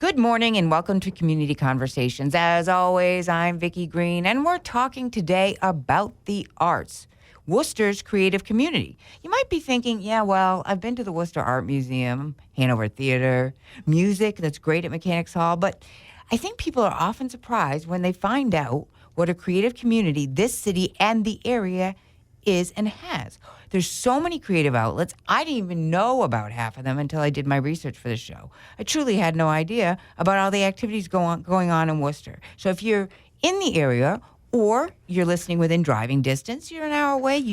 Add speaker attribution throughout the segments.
Speaker 1: Good morning and welcome to Community Conversations. As always, I'm Vicki Green, and we're talking today about the arts, Worcester's creative community. You might be thinking, yeah, well, I've been to the Worcester Art Museum, Hanover Theater, music that's great at Mechanics Hall, but I think people are often surprised when they find out what a creative community this city and the area is and has. There's so many creative outlets. I didn't even know about half of them until I did my research for the show. I truly had no idea about all the activities going on in Worcester. So if you're in the area or you're listening within driving distance, you're an hour away,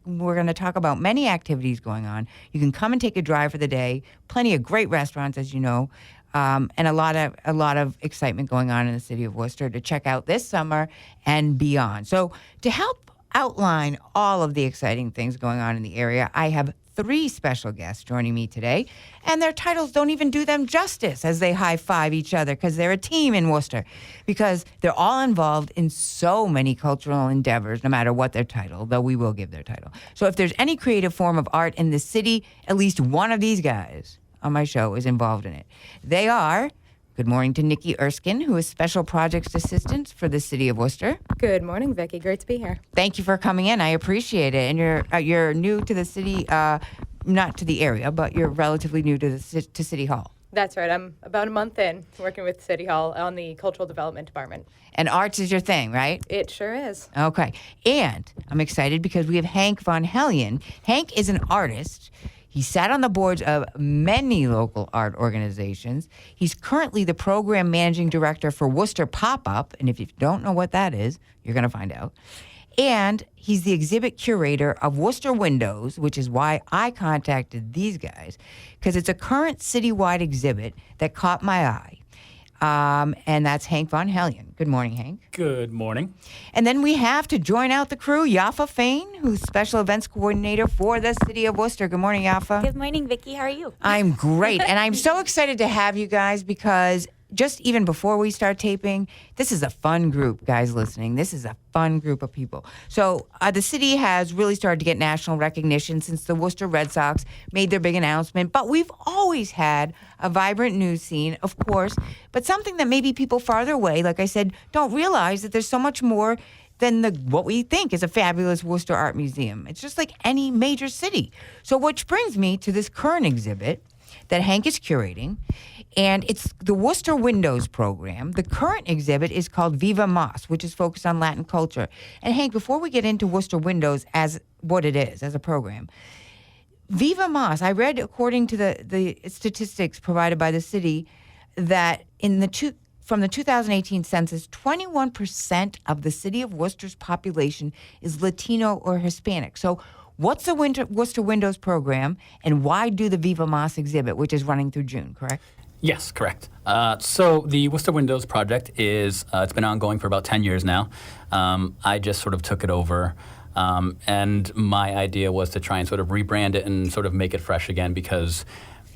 Speaker 1: we're going to talk about many activities going on. You can come and take a drive for the day. Plenty of great restaurants, as you know, and a lot of excitement going on in the city of Worcester to check out this summer and beyond. So to help outline all of the exciting things going on in the area, I have three special guests joining me today, and their titles don't even do them justice as they high-five each other because they're a team in Worcester, because they're all involved in so many cultural endeavors, no matter what their title, though we will give their title. So if there's any creative form of art in the city, at least one of these guys on my show is involved in it. They are... Good morning to Nikki Erskine, who is Special Projects Assistant for the City of Worcester.
Speaker 2: Good morning, Vicki. Great to be here.
Speaker 1: Thank you for coming in. I appreciate it. And you're new to the city, not to the area, but you're relatively new to City Hall.
Speaker 2: That's right. I'm about a month in working with City Hall on the Cultural Development Department.
Speaker 1: And arts is your thing, right?
Speaker 2: It sure is.
Speaker 1: Okay. And I'm excited because we have Hank Von Hellion. Hank is an artist. He sat on the boards of many local art organizations. He's currently the program managing director for Worcester Pop-Up, and if you don't know what that is, you're going to find out. And he's the exhibit curator of Worcester Windows, which is why I contacted these guys, because it's a current citywide exhibit that caught my eye. And that's Hank Von Hellion. Good morning, Hank.
Speaker 3: Good morning.
Speaker 1: And then we have to join out the crew, Yaffa Fain, who's Special Events Coordinator for the City of Worcester. Good morning, Yaffa.
Speaker 4: Good morning, Vicki. How are you?
Speaker 1: I'm great. And I'm so excited to have you guys because just even before we start taping, this is a fun group, guys listening. This is a fun group of people. So the city has really started to get national recognition since the Worcester Red Sox made their big announcement. But we've always had a vibrant news scene, of course, but something that maybe people farther away, like I said, don't realize that there's so much more than what we think is a fabulous Worcester Art Museum. It's just like any major city. So which brings me to this current exhibit that Hank is curating, and it's the Worcester Windows program. The current exhibit is called Viva Mas, which is focused on Latin culture. And Hank, before we get into Worcester Windows as what it is, as a program, Viva Mas, I read according to the statistics provided by the city that from the 2018 census, 21% of the city of Worcester's population is Latino or Hispanic. So what's the Worcester Windows program, and why do the Viva Mas exhibit, which is running through June, correct?
Speaker 3: Yes, correct. So the Worcester Windows project it's been ongoing for about 10 years now. I just sort of took it over, and my idea was to try and sort of rebrand it and sort of make it fresh again, because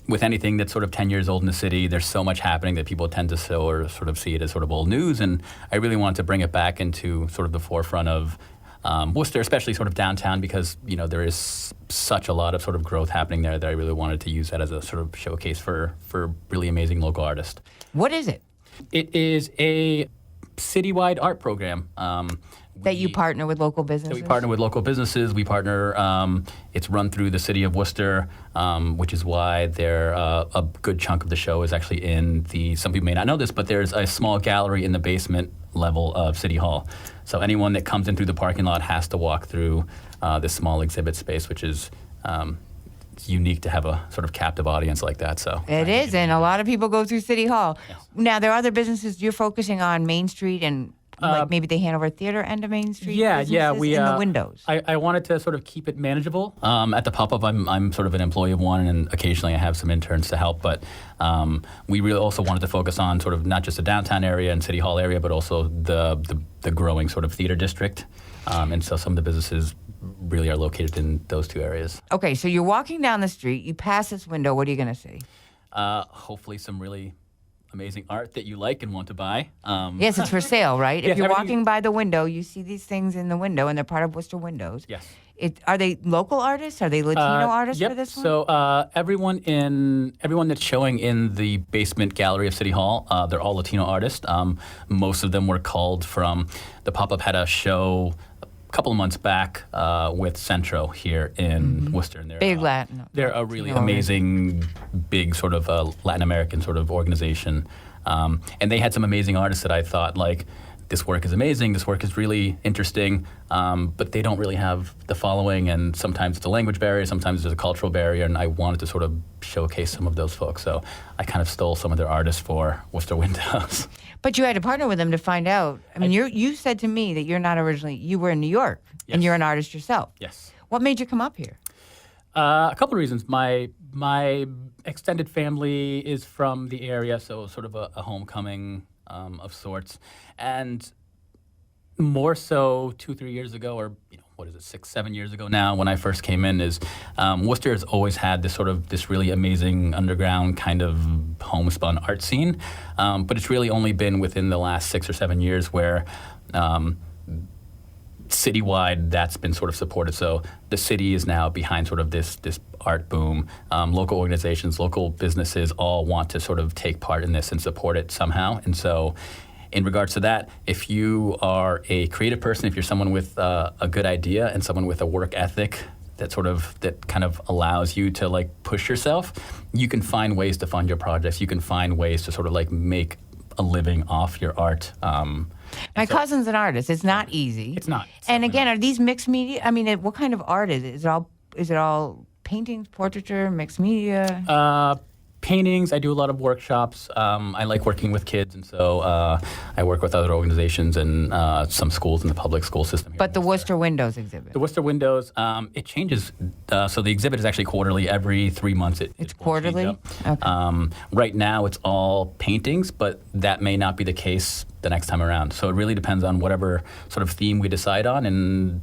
Speaker 3: with anything that's sort of 10 years old in the city, there's so much happening that people tend to sort of see it as sort of old news, and I really wanted to bring it back into sort of the forefront of Worcester, especially sort of downtown, because, you know, there is such a lot of sort of growth happening there that I really wanted to use that as a sort of showcase for really amazing local artists.
Speaker 1: What is it?
Speaker 3: It is a citywide art program.
Speaker 1: That you partner with local businesses?
Speaker 3: So we partner with local businesses. We partner, it's run through the city of Worcester, which is why a good chunk of the show is actually some people may not know this, but there's a small gallery in the basement level of City Hall. So anyone that comes in through the parking lot has to walk through this small exhibit space, which is it's unique to have a sort of captive audience like that. So
Speaker 1: it is, and a lot of people go through City Hall.
Speaker 3: Yes.
Speaker 1: Now, there are other businesses. You're focusing on Main Street and like maybe the Hanover Theater end of Main Street.
Speaker 3: We
Speaker 1: in the windows.
Speaker 3: I wanted to sort of keep it manageable. At the Pop-Up, I'm sort of an employee of one, and occasionally I have some interns to help. But we really also wanted to focus on sort of not just the downtown area and City Hall area, but also the growing sort of theater district. And so some of the businesses really are located in those two areas.
Speaker 1: Okay, so you're walking down the street, you pass this window, what are you going to see?
Speaker 3: Hopefully some really amazing art that you like and want to buy.
Speaker 1: Yes, it's for sale, right?
Speaker 3: Yes,
Speaker 1: if you're
Speaker 3: everything-
Speaker 1: walking by the window, you see these things in the window, and they're part of Worcester Windows.
Speaker 3: Yes.
Speaker 1: Are they local artists? Are they Latino artists
Speaker 3: yep.
Speaker 1: for this one?
Speaker 3: So everyone that's showing in the basement gallery of City Hall, they're all Latino artists. Most of them were called from the pop-up had a show a couple of months back with Centro here in Worcester. And
Speaker 1: Big Latin.
Speaker 3: They're a really amazing, big sort of Latin American sort of organization, and they had some amazing artists that I thought like. This work is amazing, this work is really interesting, but they don't really have the following, and sometimes it's a language barrier, sometimes there's a cultural barrier, and I wanted to sort of showcase some of those folks. So I kind of stole some of their artists for Worcester Windows.
Speaker 1: But you had to partner with them to find out. I mean, you said to me that you're not originally, you were in New York, and you're an artist yourself.
Speaker 3: Yes.
Speaker 1: What made you come up here?
Speaker 3: A couple of reasons. My extended family is from the area, so sort of a homecoming of sorts. And more so 2-3 years ago, or 6-7 years ago now, when I first came in, is Worcester has always had this really amazing underground kind of homespun art scene, but it's really only been within the last 6 or 7 years where citywide that's been sort of supported. So the city is now behind sort of this art boom. Local organizations, local businesses all want to sort of take part in this and support it somehow. And so in regards to that, if you are a creative person, if you're someone with a good idea and someone with a work ethic that kind of allows you to like push yourself, you can find ways to fund your projects. You can find ways to sort of like make a living off your art.
Speaker 1: My cousin's an artist. It's not easy.
Speaker 3: It's not.
Speaker 1: And again, are these mixed media? I mean, what kind of art is it? Is it all paintings, portraiture, mixed media?
Speaker 3: Paintings. I do a lot of workshops. I like working with kids, and so I work with other organizations and some schools in the public school system here.
Speaker 1: But the Worcester Windows exhibit.
Speaker 3: The Worcester Windows, it changes. So the exhibit is actually quarterly. Every 3 months
Speaker 1: It's quarterly?
Speaker 3: Okay. Right now it's all paintings, but that may not be the case the next time around. So it really depends on whatever sort of theme we decide on, and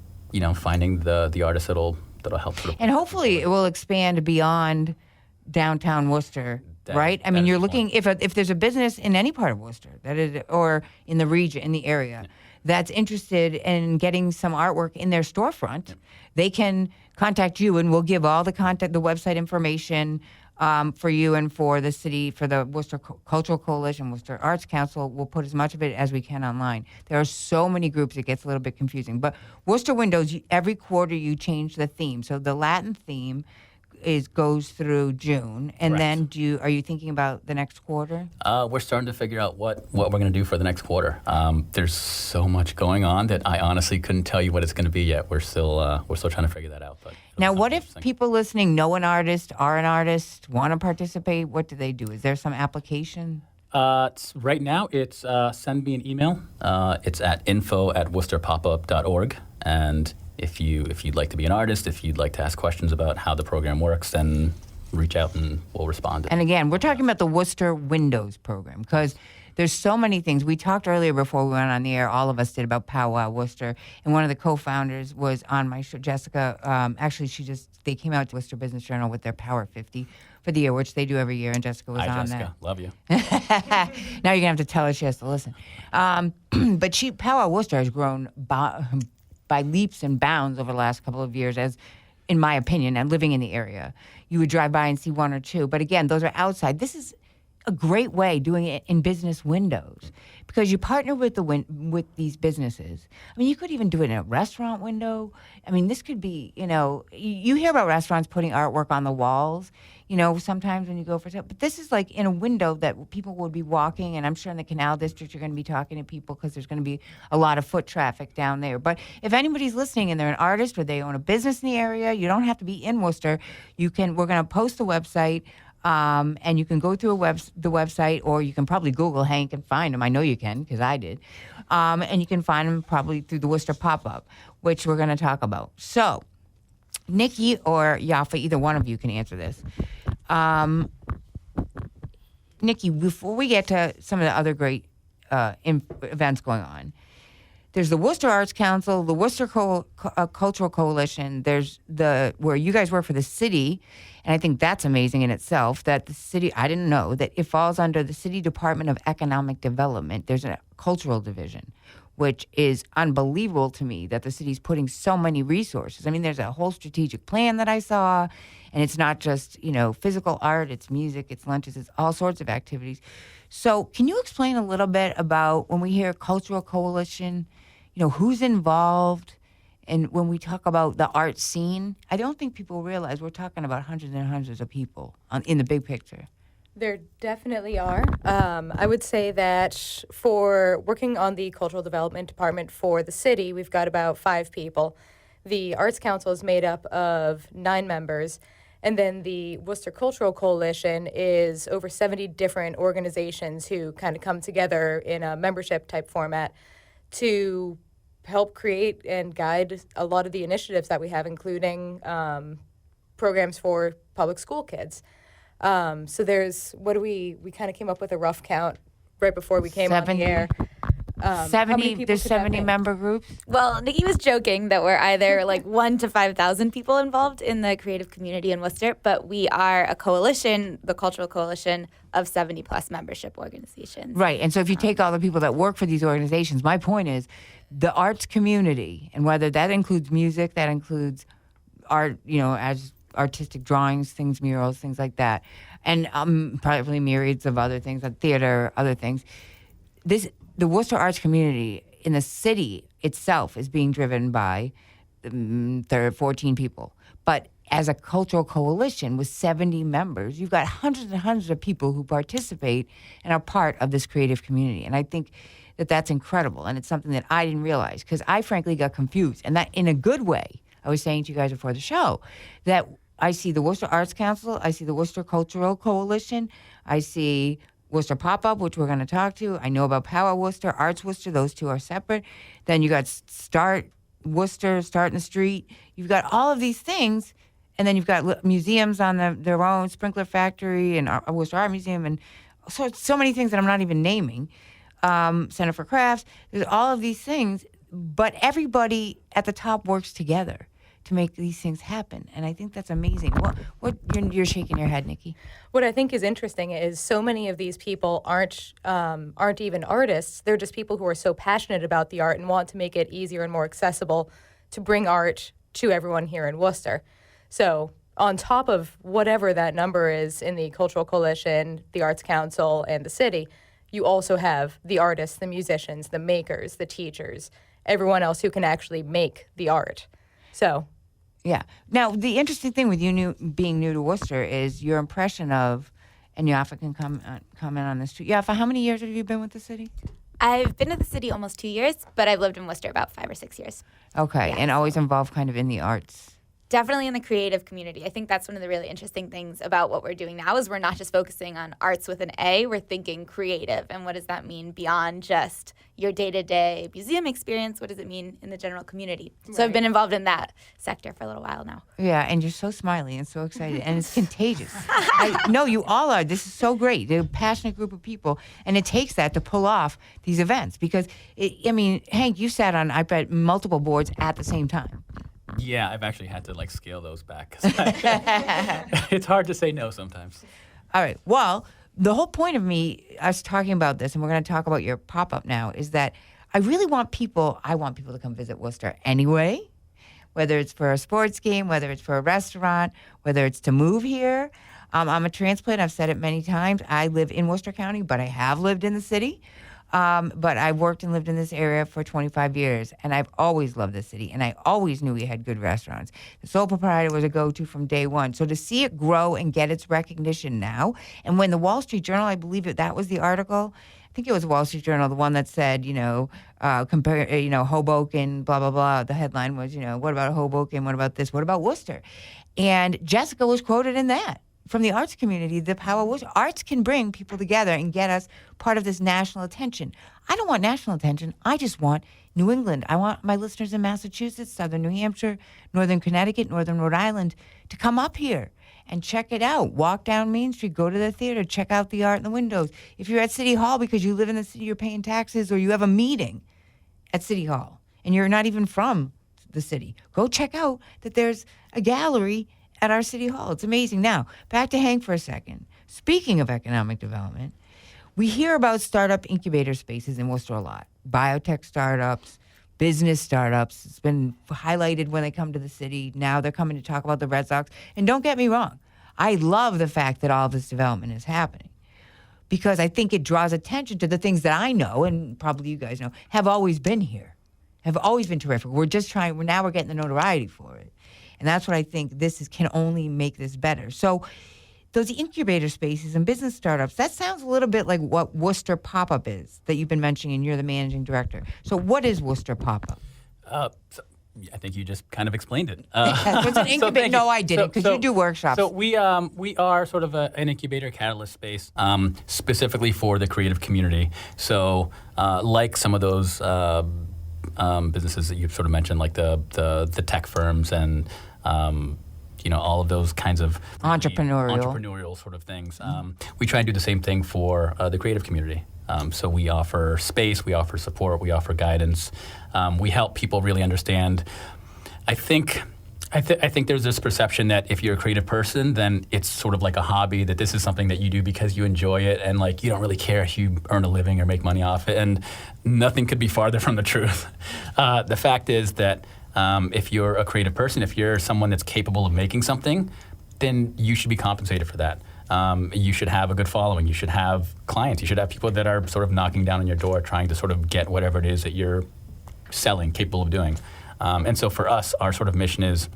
Speaker 3: finding the artist that'll help. Sort of
Speaker 1: and hopefully it will expand beyond downtown Worcester, right? I mean, you're looking, if there's a business in any part of Worcester or in the region, in the area, that's interested in getting some artwork in their storefront, they can contact you, and we'll give all the website information for you and for the city, for the Worcester Cultural Coalition, Worcester Arts Council. We'll put as much of it as we can online. There are so many groups, it gets a little bit confusing. But Worcester Windows, every quarter you change the theme. So the Latin theme goes through June, and
Speaker 3: Correct.
Speaker 1: then are you thinking about the next quarter?
Speaker 3: We're starting to figure out what we're going to do for the next quarter. There's so much going on that I honestly couldn't tell you what it's going to be yet. We're still trying to figure that out. But
Speaker 1: now, what if people listening know an artist, are an artist, want to participate? What do they do? Is there some application?
Speaker 3: Right now, it's send me an email. It's at info@worcesterpopup.org, and if you'd like to be an artist, if you'd like to ask questions about how the program works, then reach out and we'll respond.
Speaker 1: And again, we're talking about the Worcester Windows program because there's so many things. We talked earlier before we went on the air, all of us did, about Powwow Worcester, and one of the co-founders was on my show, Jessica. Actually, they came out to Worcester Business Journal with their Power 50 for the year, which they do every year, and Jessica was
Speaker 3: Hi,
Speaker 1: on
Speaker 3: Jessica. Love you.
Speaker 1: that. Now you're going to have to tell her she has to listen. But Powwow Worcester has grown by leaps and bounds over the last couple of years, as, in my opinion, and living in the area. You would drive by and see one or two. But again, those are outside. This is a great way doing it in business windows because you partner with with these businesses. I mean, you could even do it in a restaurant window. I mean, this could be, you hear about restaurants putting artwork on the walls, sometimes when you go for but this is like in a window that people would be walking, and I'm sure in the Canal District you're going to be talking to people because there's going to be a lot of foot traffic down there. But if anybody's listening and they're an artist or they own a business in the area, you don't have to be in Worcester. We're going to post the website. And you can go through the website, or you can probably Google Hank and find them. I know you can because I did. And you can find them probably through the Worcester Pop-Up, which we're going to talk about. So, Nikki or Yafa, either one of you can answer this. Nikki, before we get to some of the other great events going on, there's the Worcester Arts Council, the Worcester Cultural Coalition. There's where you guys work for the city, and I think that's amazing in itself. That the city, I didn't know that it falls under the City Department of Economic Development. There's a cultural division. which is unbelievable to me that the city's putting so many resources. I mean, there's a whole strategic plan that I saw, and it's not just, physical art, it's music, it's lunches, it's all sorts of activities. So can you explain a little bit about when we hear cultural coalition, who's involved? And when we talk about the art scene, I don't think people realize we're talking about hundreds and hundreds of people in the big picture.
Speaker 2: There definitely are. I would say that for working on the cultural development department for the city, we've got about 5 people. The Arts Council is made up of 9 members, and then the Worcester Cultural Coalition is over 70 different organizations who kind of come together in a membership type format to help create and guide a lot of the initiatives that we have, including programs for public school kids. So we kind of came up with a rough count right before we came on the air.
Speaker 1: 70, there's 70 member groups?
Speaker 4: Well, Nikki was joking that we're either like 1 to 5,000 people involved in the creative community in Worcester, but we are a coalition, the Cultural Coalition, of 70 plus membership organizations.
Speaker 1: Right. And so if you take all the people that work for these organizations, my point is the arts community, and whether that includes music, that includes art, as artistic drawings, things, murals, things like that, and probably myriads of other things, like theater, other things. The Worcester arts community in the city itself is being driven by 14 people. But as a cultural coalition with 70 members, you've got hundreds and hundreds of people who participate and are part of this creative community. And I think that that's incredible. And it's something that I didn't realize because I frankly got confused. And that in a good way, I was saying to you guys before the show, that I see the Worcester Arts Council, I see the Worcester Cultural Coalition, I see Worcester Pop-Up, which we're going to talk to. I know about Power Worcester, Arts Worcester. Those two are separate. Then you got Start Worcester, Start in the Street. You've got all of these things, and then you've got museums on their own, Sprinkler Factory and Worcester Art Museum, and so many things that I'm not even naming. Center for Crafts. There's all of these things, but everybody at the top works together to make these things happen, and I think that's amazing. What you're shaking your head, Nikki?
Speaker 2: What I think is interesting is so many of these people aren't even artists. They're just people who are so passionate about the art and want to make it easier and more accessible to bring art to everyone here in Worcester. So on top of whatever that number is in the Cultural Coalition, the Arts Council, and the city, you also have the artists, the musicians, the makers, the teachers, everyone else who can actually make the art. So,
Speaker 1: yeah. Now, the interesting thing with you being new to Worcester is your impression of, and Yafa can comment on this too. Yafa, how many years have you been with the city?
Speaker 4: I've been at the city almost 2 years, but I've lived in Worcester about 5 or 6 years.
Speaker 1: Okay, and always involved kind of in the arts.
Speaker 4: Definitely in the creative community. I think that's one of the really interesting things about what we're doing now is we're not just focusing on arts with an A, we're thinking creative. And what does that mean beyond just your day-to-day museum experience? What does it mean in the general community? Right. So I've been involved in that sector for a little while now.
Speaker 1: Yeah, and you're so smiley and so excited, and it's contagious. No, you all are. This is so great. They're a passionate group of people, and it takes that to pull off these events because, Hank, you sat on, I bet, multiple boards at the same time.
Speaker 3: Yeah, I've actually had to scale those back. It's hard to say no sometimes.
Speaker 1: All right. Well, the whole point of us talking about this, and we're going to talk about your pop-up now, is that I want people to come visit Worcester anyway, whether it's for a sports game, whether it's for a restaurant, whether it's to move here. I'm a transplant. I've said it many times. I live in Worcester County, but I have lived in the city. But I've worked and lived in this area for 25 years, and I've always loved the city, and I always knew we had good restaurants. The Sole Proprietor was a go-to from day one. So to see it grow and get its recognition now, and when the Wall Street Journal, I believe that was the article, I think it was the Wall Street Journal, the one that said, compare, Hoboken, blah, blah, blah. The headline was, what about Hoboken? What about this? What about Worcester? And Jessica was quoted in that. From the arts community, the power of arts can bring people together and get us part of this national attention. I don't want national attention. I just want New England. I want my listeners in Massachusetts, Southern New Hampshire, Northern Connecticut, Northern Rhode Island to come up here and check it out. Walk down Main Street, go to the theater, check out the art in the windows. If you're at City Hall because you live in the city, you're paying taxes, or you have a meeting at City Hall and you're not even from the city, go check out that there's a gallery at our City Hall. It's amazing. Now, back to Hank for a second. Speaking of economic development, we hear about startup incubator spaces in Worcester a lot. biotech startups, business startups. It's been highlighted when they come to the city. Now they're coming to talk about the Red Sox. And don't get me wrong, I love the fact that all of this development is happening because I think it draws attention to the things that I know, and probably you guys know, have always been here, have always been terrific. We're just trying, now we're getting the notoriety for it. And that's what I think can only make this better. So those incubator spaces and business startups, that sounds a little bit like what Worcester Pop-Up is that you've been mentioning, and you're the managing director. So what is Worcester Pop-Up?
Speaker 3: I think you just kind of explained it.
Speaker 1: It's an incubator. No, I didn't, because you do workshops.
Speaker 3: So we are sort of an incubator catalyst space specifically for the creative community. So like some of those businesses that you've sort of mentioned, like the tech firms and all of those kinds of entrepreneurial sort of things. We try and do the same thing for the creative community. So we offer space, we offer support, we offer guidance. We help people really understand. I think there's this perception that if you're a creative person, then it's sort of like a hobby, that this is something that you do because you enjoy it and like you don't really care if you earn a living or make money off it. And nothing could be farther from the truth. The fact is that if you're a creative person, if you're someone that's capable of making something, then you should be compensated for that. You should have a good following. You should have clients. You should have people that are sort of knocking down on your door trying to sort of get whatever it is that you're selling, capable of doing. And so for us, our sort of mission is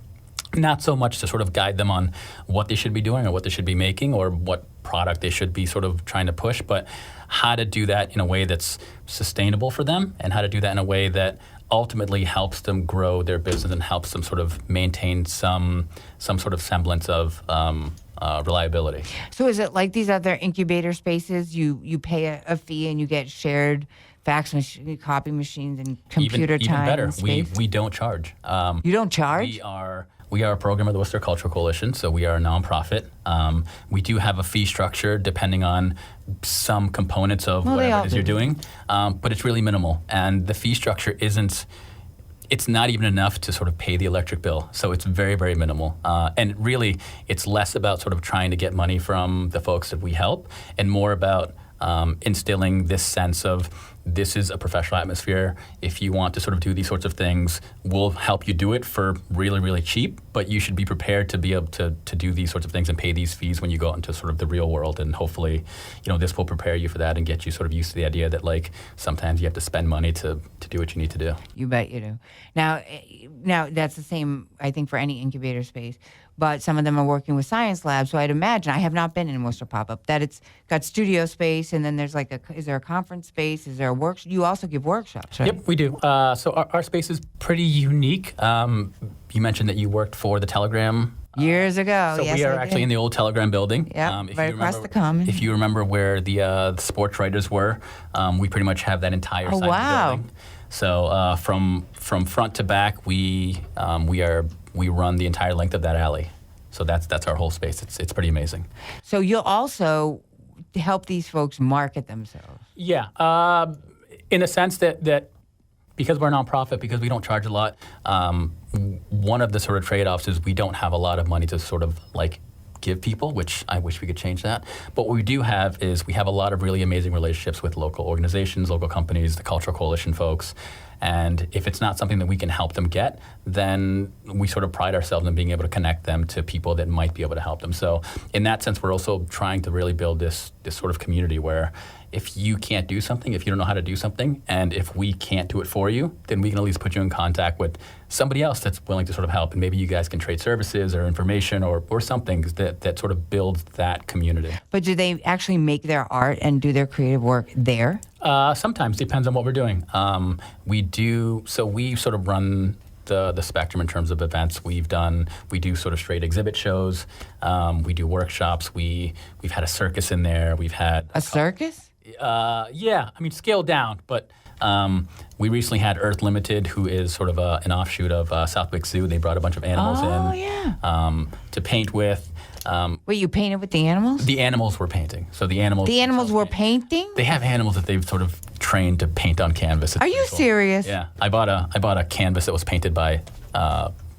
Speaker 3: not so much to sort of guide them on what they should be doing or what they should be making or what product they should be sort of trying to push, but how to do that in a way that's sustainable for them and how to do that in a way that ultimately helps them grow their business and helps them sort of maintain some sort of semblance of reliability.
Speaker 1: So is it like these other incubator spaces? You pay a fee and you get shared fax machine, copy machines, and computer
Speaker 3: even
Speaker 1: time.
Speaker 3: Better,
Speaker 1: and space?
Speaker 3: we don't charge.
Speaker 1: You don't charge?
Speaker 3: We are a program of the Worcester Cultural Coalition, so we are a nonprofit. We do have a fee structure depending on some components of whatever it is you're doing, but it's really minimal. And the fee structure it's not even enough to sort of pay the electric bill. So it's very, very minimal. And really, it's less about sort of trying to get money from the folks that we help and more about instilling this sense of this is a professional atmosphere. If you want to sort of do these sorts of things, we'll help you do it for really, really cheap, but you should be prepared to be able to do these sorts of things and pay these fees when you go out into sort of the real world. And hopefully, this will prepare you for that and get you sort of used to the idea that like sometimes you have to spend money to do what you need to do.
Speaker 1: You bet you do. Now that's the same, I think, for any incubator space. But some of them are working with science labs. So I'd imagine, I have not been in Worcester Pop-Up, that it's got studio space, and then there's is there a conference space? Is there a workshop? You also give workshops, right?
Speaker 3: Yep, we do. So our space is pretty unique. You mentioned that you worked for the Telegram.
Speaker 1: Years ago,
Speaker 3: so
Speaker 1: yes,
Speaker 3: we are
Speaker 1: I
Speaker 3: actually
Speaker 1: did.
Speaker 3: in the old Telegram building.
Speaker 1: Yeah, right across the common.
Speaker 3: If you remember where the sports writers were, we pretty much have that entire side of the building. So from front to back, we run the entire length of that alley. So that's our whole space. It's pretty amazing.
Speaker 1: So you'll also help these folks market themselves.
Speaker 3: Yeah, in a sense that because we're a nonprofit, because we don't charge a lot, one of the sort of trade-offs is we don't have a lot of money to sort of like give people, which I wish we could change that. But what we do have is we have a lot of really amazing relationships with local organizations, local companies, the Cultural Coalition folks. And if it's not something that we can help them get, then we sort of pride ourselves in being able to connect them to people that might be able to help them. So in that sense, we're also trying to really build this sort of community where if you can't do something, if you don't know how to do something, and if we can't do it for you, then we can at least put you in contact with somebody else that's willing to sort of help. And maybe you guys can trade services or information or something that sort of builds that community.
Speaker 1: But do they actually make their art and do their creative work there?
Speaker 3: Sometimes, depends on what we're doing. We sort of run the spectrum in terms of events. We do sort of straight exhibit shows. We do workshops. We've had a circus in there. We've had
Speaker 1: a circus?
Speaker 3: Yeah, I mean scaled down, but we recently had Earth Limited, who is sort of an offshoot of Southwick Zoo. They brought a bunch of animals to paint with.
Speaker 1: Wait, you painted with the animals?
Speaker 3: The animals were painting. So the animals
Speaker 1: were painting?
Speaker 3: They have animals that they've sort of trained to paint on canvas.
Speaker 1: Are you serious?
Speaker 3: Yeah, I bought a canvas that was painted by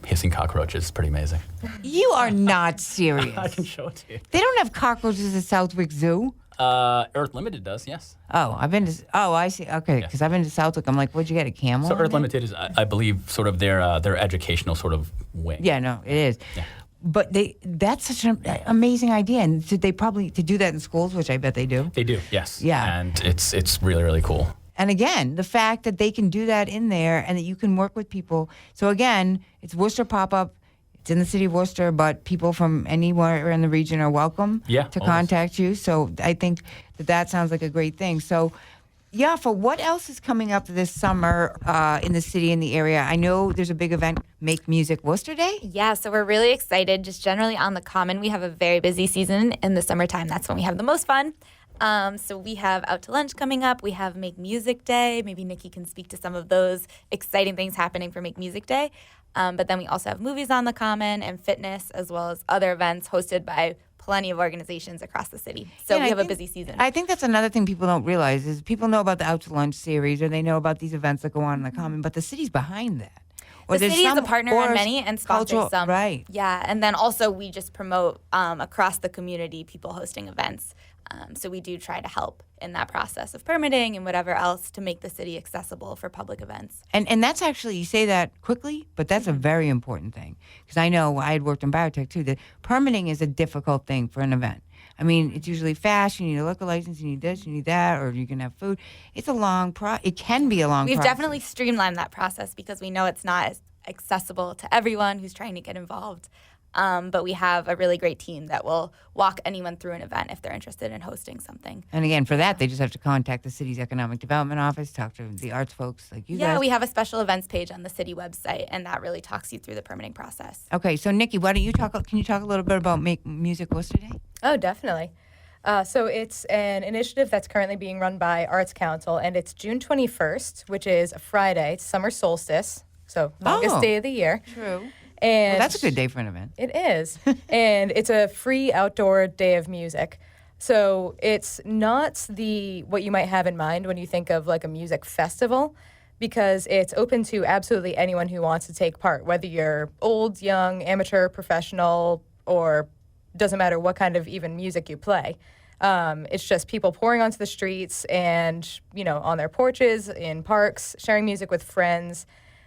Speaker 3: hissing cockroaches. It's pretty amazing.
Speaker 1: You are not serious.
Speaker 3: I can show it to you.
Speaker 1: They don't have cockroaches at Southwick Zoo.
Speaker 3: Earth Limited does, yes.
Speaker 1: Oh, I see. Okay, because I've been to Southwick. I'm like, what'd you get, a camel?
Speaker 3: So
Speaker 1: in
Speaker 3: Earth
Speaker 1: there?
Speaker 3: Limited is, I believe, sort of their educational sort of wing.
Speaker 1: Yeah, no, it is.
Speaker 3: Yeah.
Speaker 1: But that's such an amazing idea. And to do that in schools, which I bet they do.
Speaker 3: They do, yes.
Speaker 1: Yeah.
Speaker 3: And it's really, really cool.
Speaker 1: And again, the fact that they can do that in there and that you can work with people. So again, it's Worcester Pop-Up. It's in the city of Worcester, but people from anywhere in the region are welcome to
Speaker 3: always.
Speaker 1: contact you. So I think that sounds like a great thing. So, Yafa, what else is coming up this summer in the city, in the area? I know there's a big event, Make Music Worcester Day.
Speaker 4: Yeah, so we're really excited. Just generally on the Common, we have a very busy season. In the summertime, that's when we have the most fun. So we have Out to Lunch coming up. We have Make Music Day. Maybe Nikki can speak to some of those exciting things happening for Make Music Day. But then we also have movies on the Common and fitness, as well as other events hosted by plenty of organizations across the city. So we have a busy season.
Speaker 1: I think that's another thing people don't realize is people know about the Out to Lunch series or they know about these events that go on in the Common, but the city's behind that. Or
Speaker 4: The
Speaker 1: there's
Speaker 4: city is
Speaker 1: some-
Speaker 4: a partner
Speaker 1: or
Speaker 4: on many and sponsors
Speaker 1: cultural-
Speaker 4: some.
Speaker 1: Right.
Speaker 4: Yeah, and then also we just promote across the community people hosting events. So we do try to help in that process of permitting and whatever else to make the city accessible for public events.
Speaker 1: And that's actually, you say that quickly, but that's a very important thing. Because I know I had worked in biotech too, that permitting is a difficult thing for an event. I mean, it's usually fast. You need a liquor license. You need this. You need that. Or you can have food. It's a long It can be a long
Speaker 4: We've
Speaker 1: process.
Speaker 4: definitely streamlined that process because we know it's not as accessible to everyone who's trying to get involved. But we have a really great team that will walk anyone through an event if they're interested in hosting something.
Speaker 1: And again, for that, they just have to contact the city's economic development office, talk to the arts folks like you
Speaker 4: Yeah,
Speaker 1: guys.
Speaker 4: we have a special events page on the city website, and that really talks you through the permitting process.
Speaker 1: Okay, so Nikki, why don't you can you talk a little bit about Make Music Worcester Day?
Speaker 2: Oh, definitely. So it's an initiative that's currently being run by Arts Council, and it's June 21st, which is a Friday, summer solstice, so longest
Speaker 1: Oh.
Speaker 2: day of the year.
Speaker 1: True.
Speaker 2: And
Speaker 1: Well, that's a good day for an event.
Speaker 2: It is. And it's a free outdoor day of music. So it's not what you might have in mind when you think of like a music festival, because it's open to absolutely anyone who wants to take part, whether you're old, young, amateur, professional, or doesn't matter what kind of even music you play. It's just people pouring onto the streets and, on their porches, in parks, sharing music with friends.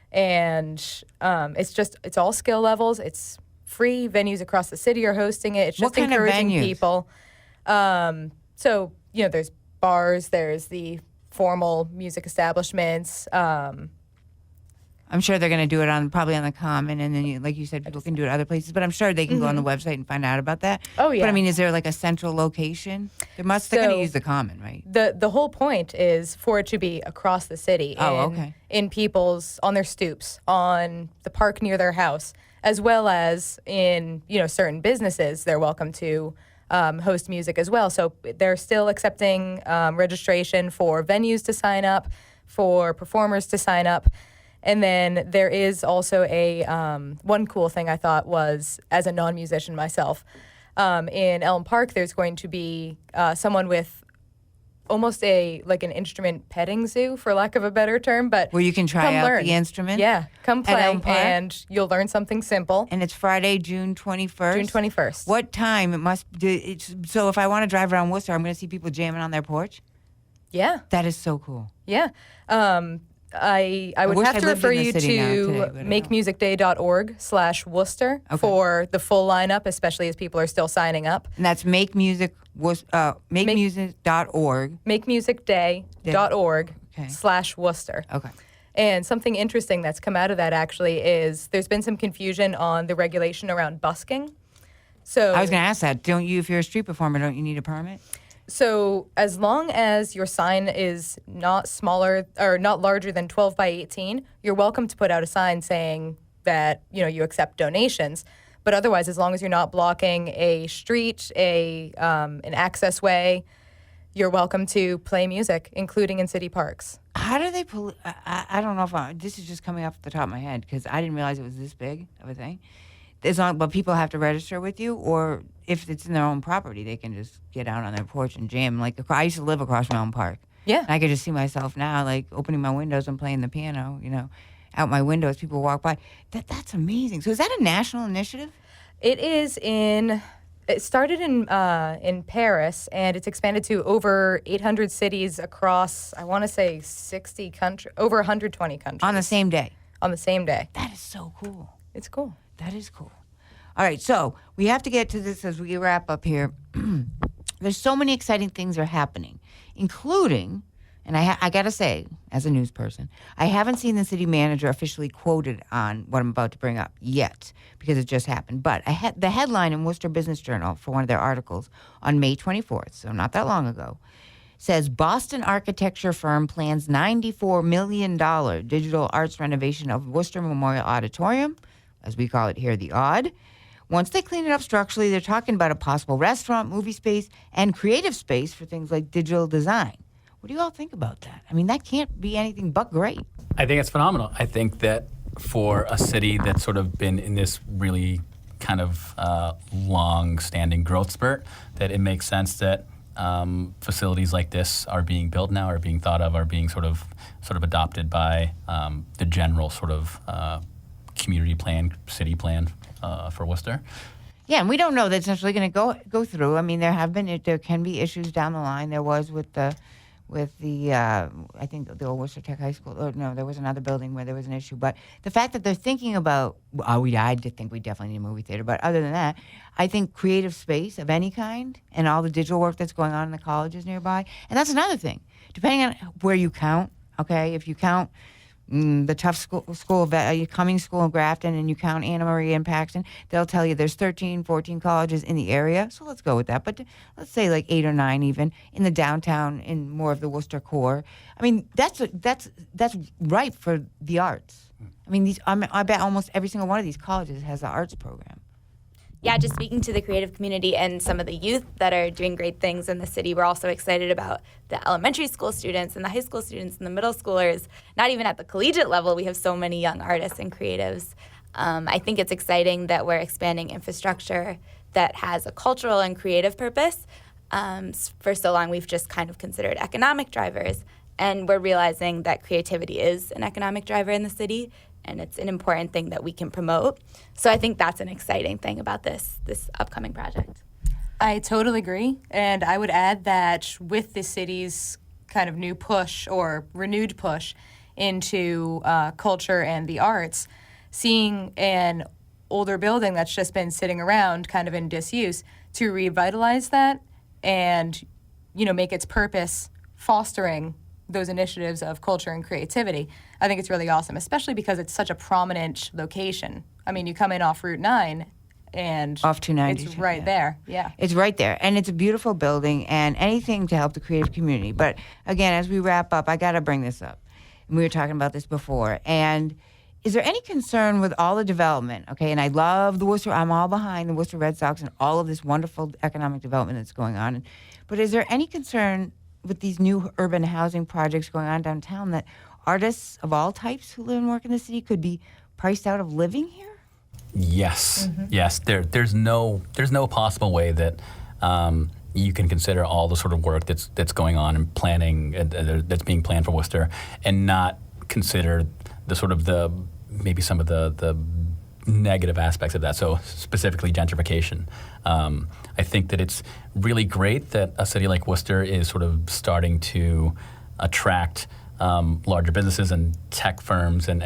Speaker 2: And it's all skill levels. It's free. Venues across the city are hosting it. It's
Speaker 1: What
Speaker 2: just
Speaker 1: kind of
Speaker 2: encouraging
Speaker 1: venues?
Speaker 2: people. So, there's bars, there's the formal music establishments.
Speaker 1: I'm sure they're going to do it probably on the Common, and then, like you said, people can do it other places. But I'm sure they can go on the website and find out about that.
Speaker 2: Oh, yeah.
Speaker 1: But I mean, is there like a central location? They're going to use the Common, right?
Speaker 2: The whole point is for it to be across the city.
Speaker 1: Oh, okay.
Speaker 2: In on their stoops, on the park near their house, as well as in, certain businesses, they're welcome to host music as well. So they're still accepting registration for venues to sign up, for performers to sign up. And then there is also one cool thing I thought was, as a non-musician myself, in Elm Park, there's going to be someone with almost an instrument petting zoo, for lack of a better term, but
Speaker 1: Where you can try
Speaker 2: come
Speaker 1: out
Speaker 2: learn.
Speaker 1: the instrument?
Speaker 2: Yeah, come
Speaker 1: At
Speaker 2: play,
Speaker 1: Elm Park?
Speaker 2: and you'll learn something simple.
Speaker 1: And it's Friday, June 21st?
Speaker 2: June 21st.
Speaker 1: What time? So if I want to drive around Worcester, I'm going to see people jamming on their porch?
Speaker 2: Yeah,
Speaker 1: That is so cool.
Speaker 2: yeah. I would
Speaker 1: wish
Speaker 2: have
Speaker 1: I
Speaker 2: to
Speaker 1: lived
Speaker 2: refer
Speaker 1: in the
Speaker 2: you
Speaker 1: city now today,
Speaker 2: to
Speaker 1: but I don't.
Speaker 2: makemusicday.org/Worcester
Speaker 1: Okay.
Speaker 2: for the full lineup, especially as people are still signing up.
Speaker 1: And that's makemusic.org.
Speaker 2: makemusicday.org/Worcester.
Speaker 1: Okay.
Speaker 2: And something interesting that's come out of that actually is there's been some confusion on the regulation around busking. So
Speaker 1: I was going to ask that. If you're a street performer, don't you need a permit?
Speaker 2: So as long as your sign is not smaller or not larger than 12 by 18, you're welcome to put out a sign saying that, you accept donations. But otherwise, as long as you're not blocking a street, an access way, you're welcome to play music, including in city parks.
Speaker 1: How do they I don't know if this is just coming off the top of my head because I didn't realize it was this big of a thing. But people have to register with you, or if it's in their own property, they can just get out on their porch and jam. Like I used to live across Mountain Park.
Speaker 2: Yeah.
Speaker 1: And I could just see myself now, like opening my windows and playing the piano, out my window as people walk by. That's amazing. So is that a national initiative?
Speaker 2: It is in It started in Paris, and it's expanded to over 800 cities across, I want to say, 60 countries, over 120 countries.
Speaker 1: On the same day.
Speaker 2: On the same day.
Speaker 1: That is so cool.
Speaker 2: It's cool.
Speaker 1: That is cool. All right, so we have to get to this as we wrap up here. There's so many exciting things are happening, including, and I got to say, as a news person, I haven't seen the city manager officially quoted on what I'm about to bring up yet because it just happened. But the headline in Worcester Business Journal for one of their articles on May 24th, so not that long ago, says Boston architecture firm plans $94 million digital arts renovation of Worcester Memorial Auditorium, as we call it here, the Odd. Once they clean it up structurally, they're talking about a possible restaurant, movie space, and creative space for things like digital design. What do you all think about that? I mean, that can't be anything but great.
Speaker 3: I think it's phenomenal. I think that for a city that's sort of been in this really kind of long-standing growth spurt, that it makes sense that facilities like this are being built now, are being thought of, are being sort of adopted by the general sort of community plan, city plan for Worcester.
Speaker 1: Yeah, and we don't know that's necessarily going to go through. I mean, there can be issues down the line. There was with the I think the old Worcester Tech High School. Oh, no, there was another building where there was an issue. But the fact that they're thinking about, I did think we definitely need a movie theater. But other than that, I think creative space of any kind and all the digital work that's going on in the colleges nearby. And that's another thing. Depending on where you count, okay, if you count the tough school of Cummings School in Grafton, and you count Anna Maria and Paxton, they'll tell you there's 13, 14 colleges in the area. So let's go with that. But let's say like 8 or 9 even in the downtown, in more of the Worcester core. I mean, that's ripe for the arts. I mean, I bet almost every single one of these colleges has an arts program.
Speaker 4: Yeah, just speaking to the creative community and some of the youth that are doing great things in the city, we're also excited about the elementary school students and the high school students and the middle schoolers. Not even at the collegiate level, we have so many young artists and creatives. I think it's exciting that we're expanding infrastructure that has a cultural and creative purpose. For so long, we've just kind of considered economic drivers, and we're realizing that creativity is an economic driver in the city, and it's an important thing that we can promote. So I think that's an exciting thing about this upcoming project.
Speaker 2: I totally agree. And I would add that with the city's kind of new push or renewed push into culture and the arts, seeing an older building that's just been sitting around kind of in disuse, to revitalize that and, make its purpose fostering those initiatives of culture and creativity, I think it's really awesome, especially because it's such a prominent location. I mean, you come in off Route 9 and
Speaker 1: off 290.
Speaker 2: It's right there. Yeah.
Speaker 1: It's right there. And it's a beautiful building, and anything to help the creative community. But again, as we wrap up, I got to bring this up. And we were talking about this before. And is there any concern with all the development? Okay, and I love the Worcester. I'm all behind the Worcester Red Sox and all of this wonderful economic development that's going on. But is there any concern with these new urban housing projects going on downtown that artists of all types who live and work in the city could be priced out of living here?
Speaker 3: Yes, yes. There's no possible way that you can consider all the sort of work that's going on and planning that's being planned for Worcester, and not consider the sort of maybe some of the negative aspects of that. So specifically gentrification. I think that it's really great that a city like Worcester is sort of starting to attract larger businesses and tech firms and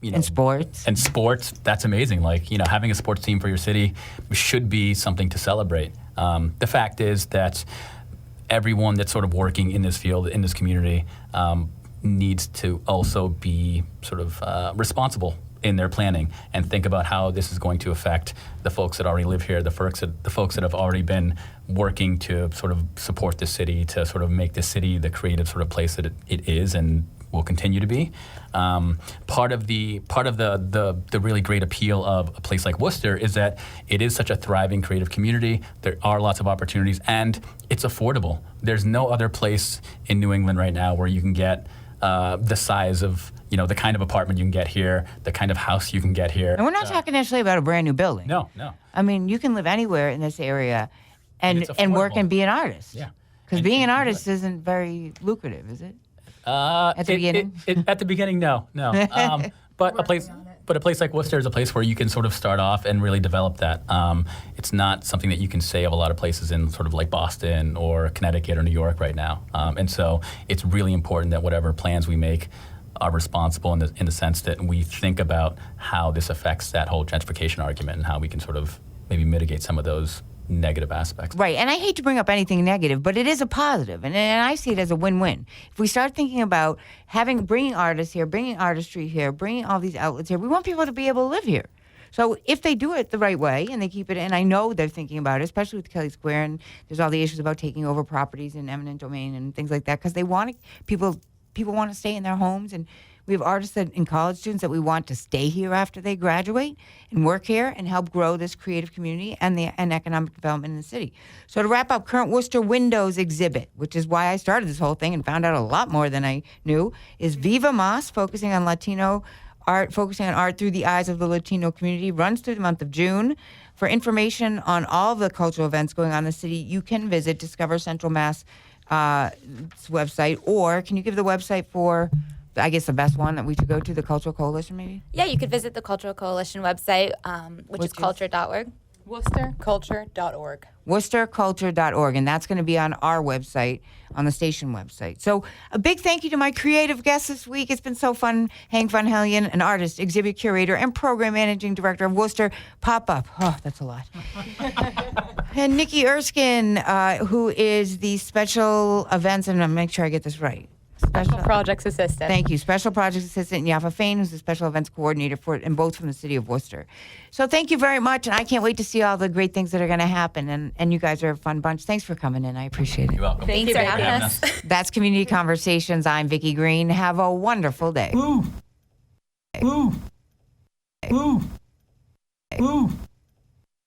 Speaker 1: and sports.
Speaker 3: And sports, that's amazing. Like, having a sports team for your city should be something to celebrate. The fact is that everyone that's sort of working in this field, in this community, needs to also be sort of responsible in their planning and think about how this is going to affect the folks that already live here, the folks that have already been working to sort of support the city, to sort of make the city the creative sort of place that it is and will continue to be. Part of the really great appeal of a place like Worcester is that it is such a thriving creative community. There are lots of opportunities, and it's affordable. There's no other place in New England right now where you can get the size of, the kind of apartment you can get here, the kind of house you can get here.
Speaker 1: And we're not talking necessarily about a brand new building.
Speaker 3: No.
Speaker 1: I mean, you can live anywhere in this area and work and be an artist.
Speaker 3: Yeah.
Speaker 1: Because being an artist isn't very lucrative, is it? At the beginning?
Speaker 3: At the beginning, no. But a place But a place like Worcester is a place where you can sort of start off and really develop that. It's not something that you can say of a lot of places in sort of like Boston or Connecticut or New York right now. And so it's really important that whatever plans we make are responsible in the sense that we think about how this affects that whole gentrification argument and how we can sort of maybe mitigate some of those negative aspects.
Speaker 1: Right, and I hate to bring up anything negative, but it is a positive, and I see it as a win-win. If we start thinking about bringing artists here, bringing artistry here, bringing all these outlets here, we want people to be able to live here. So if they do it the right way and they keep it, and I know they're thinking about it, especially with Kelly Square, and there's all the issues about taking over properties in eminent domain and things like that, because they want people want to stay in their homes, and we have artists and college students that we want to stay here after they graduate and work here and help grow this creative community and economic development in the city. So to wrap up, current Worcester Windows exhibit, which is why I started this whole thing and found out a lot more than I knew, is Viva Mas, focusing on art through the eyes of the Latino community, runs through the month of June. For information on all of the cultural events going on in the city, you can visit Discover Central Mass website, or can you give the website for, I guess, the best one that we should go to, the Cultural Coalition, maybe?
Speaker 4: Yeah, you could visit the Cultural Coalition website, which is culture.org.
Speaker 2: WorcesterCulture.org.
Speaker 1: WorcesterCulture.org, and that's going to be on our website, on the station website. So a big thank you to my creative guests this week. It's been so fun. Hank Van Helyen, an artist, exhibit curator, and program managing director of Worcester Pop-Up. Oh, that's a lot. And Nikki Erskine, who is the special events, and I'm make sure I get this right.
Speaker 2: Special Projects Assistant.
Speaker 1: Thank you. Special Projects Assistant, and Yafa Fain, who's the Special Events Coordinator and both from the city of Worcester. So thank you very much, and I can't wait to see all the great things that are going to happen, and you guys are a fun bunch. Thanks for coming in. I appreciate it.
Speaker 3: You're welcome.
Speaker 4: Thanks for having us.
Speaker 1: That's Community Conversations. I'm Vicki Green. Have a wonderful day.
Speaker 5: Ooh. Ooh. Ooh. Ooh.